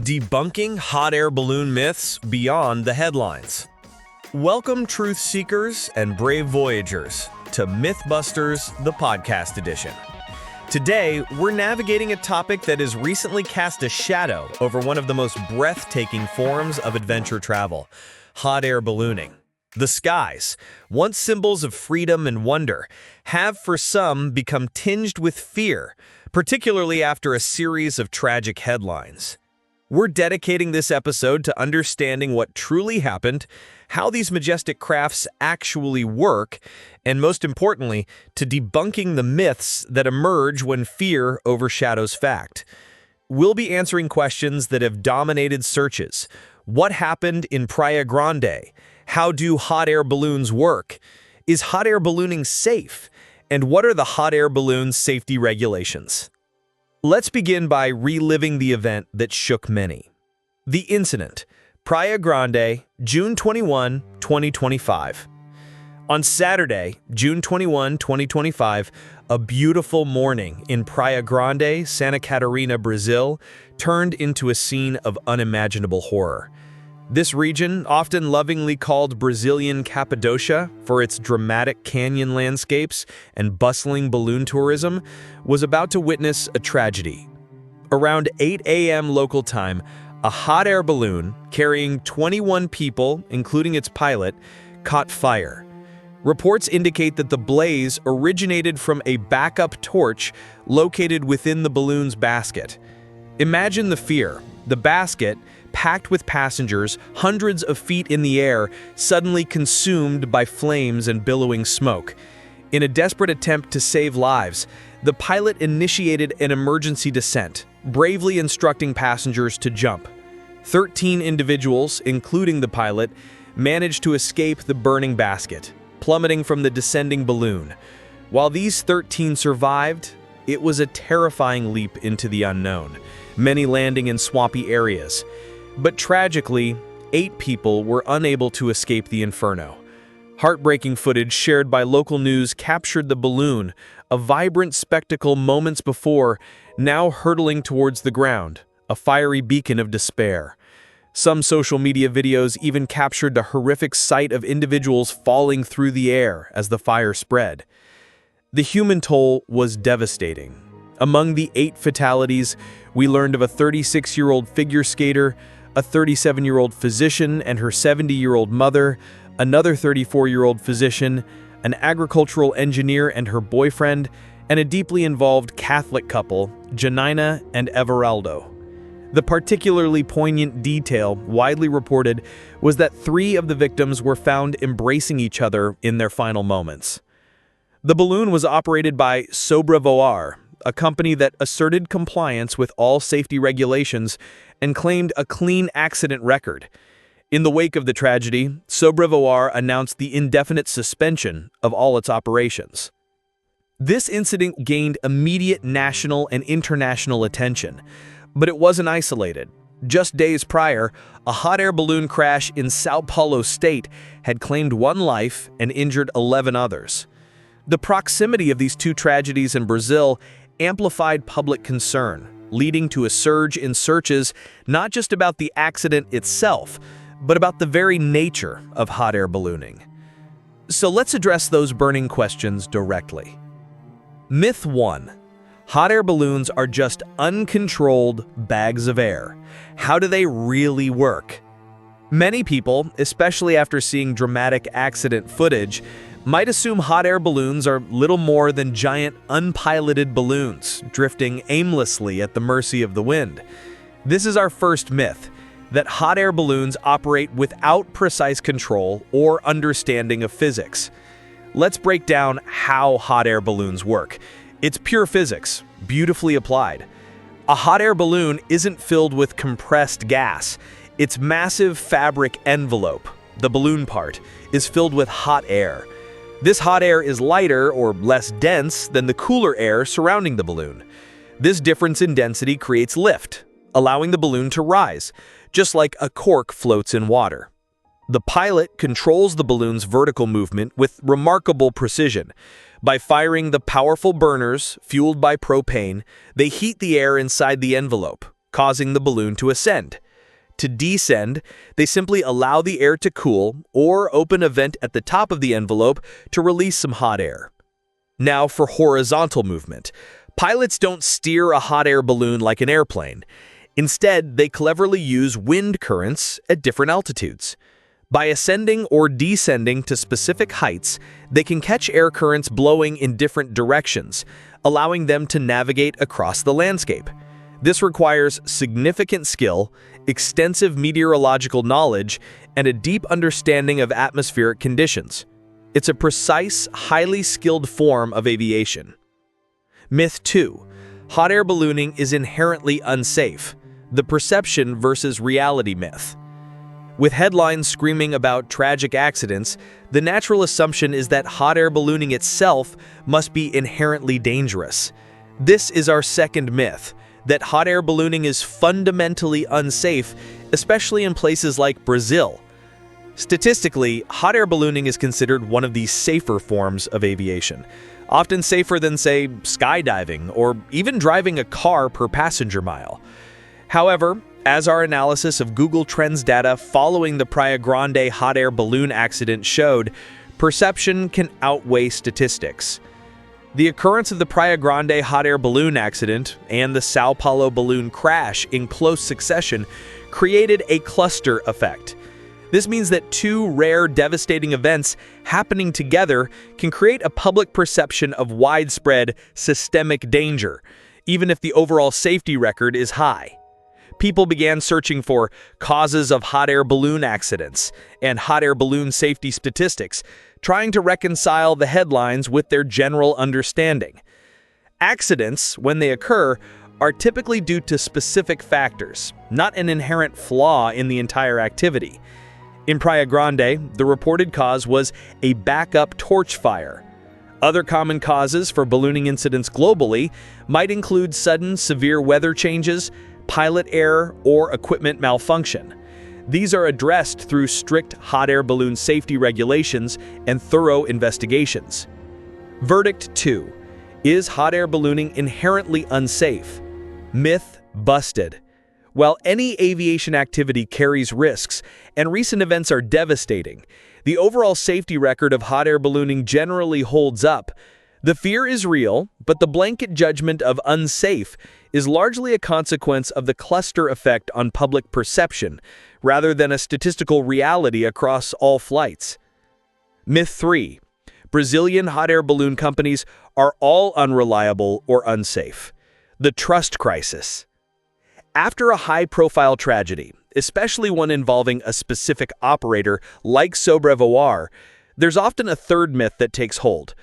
Debunking hot air balloon myths beyond the headlines. Welcome, truth seekers and brave voyagers, to Mythbusters, the podcast edition. Today, we're navigating a topic that has recently cast a shadow over one of the most breathtaking forms of adventure travel: hot air ballooning. The skies, once symbols of freedom and wonder, have for some become tinged with fear, particularly after a series of tragic headlines. We're dedicating this episode to understanding what truly happened, how these majestic crafts actually work, and most importantly, to debunking the myths that emerge when fear overshadows fact. We'll be answering questions that have dominated searches. What happened in Praia Grande? How do hot air balloons work? Is hot air ballooning safe? And what are the hot air balloon safety regulations? Let's begin by reliving the event that shook many. The incident, Praia Grande, June 21, 2025. On Saturday, June 21, 2025, a beautiful morning in Praia Grande, Santa Catarina, Brazil, turned into a scene of unimaginable horror. This region, often lovingly called Brazilian Cappadocia for its dramatic canyon landscapes and bustling balloon tourism, was about to witness a tragedy. Around 8 a.m. local time, a hot air balloon carrying 21 people, including its pilot, caught fire. Reports indicate that the blaze originated from a backup torch located within the balloon's basket. Imagine the fear. The basket, packed with passengers hundreds of feet in the air, suddenly consumed by flames and billowing smoke. In a desperate attempt to save lives, the pilot initiated an emergency descent, bravely instructing passengers to jump. 13 individuals, including the pilot, managed to escape the burning basket, plummeting from the descending balloon. While these 13 survived, it was a terrifying leap into the unknown, many landing in swampy areas. But tragically, 8 people were unable to escape the inferno. Heartbreaking footage shared by local news captured the balloon, a vibrant spectacle moments before, now hurtling towards the ground, a fiery beacon of despair. Some social media videos even captured the horrific sight of individuals falling through the air as the fire spread. The human toll was devastating. Among the 8 fatalities, we learned of a 36-year-old figure skater, a 37-year-old physician and her 70-year-old mother, another 34-year-old physician, an agricultural engineer and her boyfriend, and a deeply involved Catholic couple, Janina and Everaldo. The particularly poignant detail widely reported was that 3 of the victims were found embracing each other in their final moments. The balloon was operated by Sobrevoar, a company that asserted compliance with all safety regulations and claimed a clean accident record. In the wake of the tragedy, Sobrevoar announced the indefinite suspension of all its operations. This incident gained immediate national and international attention, but it wasn't isolated. Just days prior, a hot air balloon crash in São Paulo state had claimed 1 life and injured 11 others. The proximity of these 2 tragedies in Brazil amplified public concern, leading to a surge in searches not just about the accident itself, but about the very nature of hot air ballooning. So let's address those burning questions directly. Myth 1. Hot air balloons are just uncontrolled bags of air. How do they really work? Many people, especially after seeing dramatic accident footage, might assume hot air balloons are little more than giant unpiloted balloons drifting aimlessly at the mercy of the wind. This is our first myth, that hot air balloons operate without precise control or understanding of physics. Let's break down how hot air balloons work. It's pure physics, beautifully applied. A hot air balloon isn't filled with compressed gas. Its massive fabric envelope, the balloon part, is filled with hot air. This hot air is lighter or less dense than the cooler air surrounding the balloon. This difference in density creates lift, allowing the balloon to rise, just like a cork floats in water. The pilot controls the balloon's vertical movement with remarkable precision. By firing the powerful burners fueled by propane, they heat the air inside the envelope, causing the balloon to ascend. To descend, they simply allow the air to cool or open a vent at the top of the envelope to release some hot air. Now for horizontal movement. Pilots don't steer a hot air balloon like an airplane. Instead, they cleverly use wind currents at different altitudes. By ascending or descending to specific heights, they can catch air currents blowing in different directions, allowing them to navigate across the landscape. This requires significant skill, extensive meteorological knowledge, and a deep understanding of atmospheric conditions. It's a precise, highly skilled form of aviation. Myth 2. Hot air ballooning is inherently unsafe. The perception versus reality myth. With headlines screaming about tragic accidents, the natural assumption is that hot air ballooning itself must be inherently dangerous. This is our second myth, that hot air ballooning is fundamentally unsafe, especially in places like Brazil. Statistically, hot air ballooning is considered one of the safer forms of aviation, often safer than, say, skydiving or even driving a car per passenger mile. However, as our analysis of Google Trends data following the Praia Grande hot air balloon accident showed, perception can outweigh statistics. The occurrence of the Praia Grande hot air balloon accident and the Sao Paulo balloon crash in close succession created a cluster effect. This means that two rare, devastating events happening together can create a public perception of widespread, systemic danger, even if the overall safety record is high. People began searching for causes of hot air balloon accidents and hot air balloon safety statistics, trying to reconcile the headlines with their general understanding. Accidents, when they occur, are typically due to specific factors, not an inherent flaw in the entire activity. In Praia Grande, the reported cause was a backup torch fire. Other common causes for ballooning incidents globally might include sudden severe weather changes, pilot error, or equipment malfunction. These are addressed through strict hot air balloon safety regulations and thorough investigations. Verdict 2. Is hot air ballooning inherently unsafe? Myth busted. While any aviation activity carries risks, and recent events are devastating, the overall safety record of hot air ballooning generally holds up. The fear is real, but the blanket judgment of unsafe is largely a consequence of the cluster effect on public perception, rather than a statistical reality across all flights. Myth 3. Brazilian hot air balloon companies are all unreliable or unsafe. The trust crisis. After a high-profile tragedy, especially one involving a specific operator like Sobrevoar, there's often a third myth that takes hold.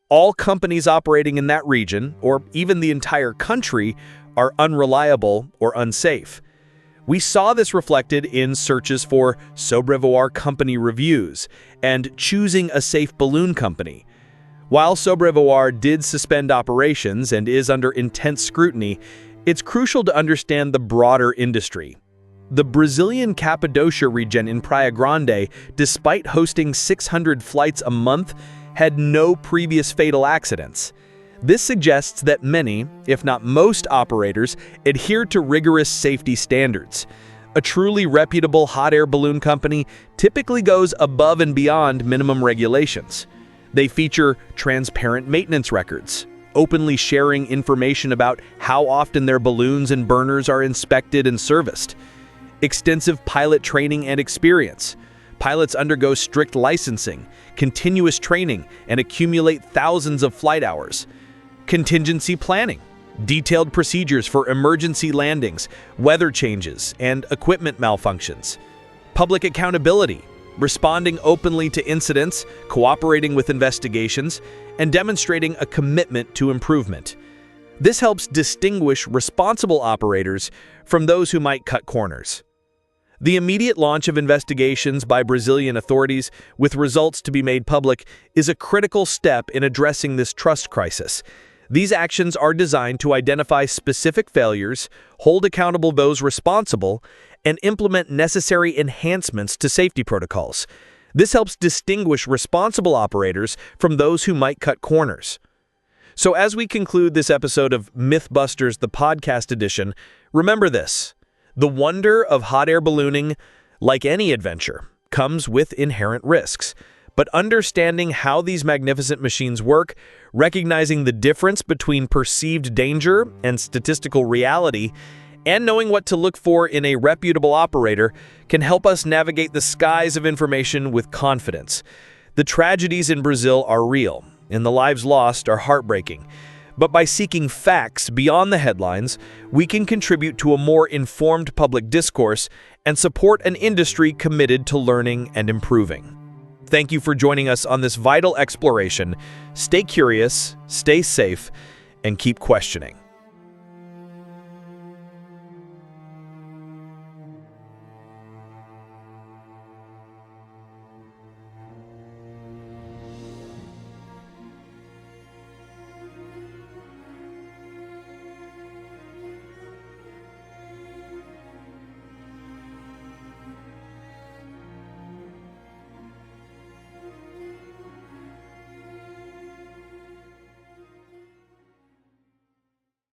All companies operating in that region, or even the entire country, are unreliable or unsafe. We saw this reflected in searches for Sobrevoar company reviews and choosing a safe balloon company. While Sobrevoar did suspend operations and is under intense scrutiny, it's crucial to understand the broader industry. The Brazilian Cappadocia region in Praia Grande, despite hosting 600 flights a month, had no previous fatal accidents. This suggests that many, if not most operators, adhere to rigorous safety standards. A truly reputable hot air balloon company typically goes above and beyond minimum regulations. They feature transparent maintenance records, openly sharing information about how often their balloons and burners are inspected and serviced. Extensive pilot training and experience. Pilots undergo strict licensing, continuous training, and accumulate thousands of flight hours. Contingency planning. Detailed procedures for emergency landings, weather changes, and equipment malfunctions. Public accountability. Responding openly to incidents, cooperating with investigations, and demonstrating a commitment to improvement. This helps distinguish responsible operators from those who might cut corners. The immediate launch of investigations by Brazilian authorities, with results to be made public, is a critical step in addressing this trust crisis. These actions are designed to identify specific failures, hold accountable those responsible, and implement necessary enhancements to safety protocols. This helps distinguish responsible operators from those who might cut corners. So as we conclude this episode of Mythbusters, the podcast edition, remember this. The wonder of hot air ballooning, like any adventure, comes with inherent risks. But understanding how these magnificent machines work, recognizing the difference between perceived danger and statistical reality, and knowing what to look for in a reputable operator can help us navigate the skies of information with confidence. The tragedies in Brazil are real, and the lives lost are heartbreaking. But by seeking facts beyond the headlines, we can contribute to a more informed public discourse and support an industry committed to learning and improving. Thank you for joining us on this vital exploration. Stay curious, stay safe, and keep questioning.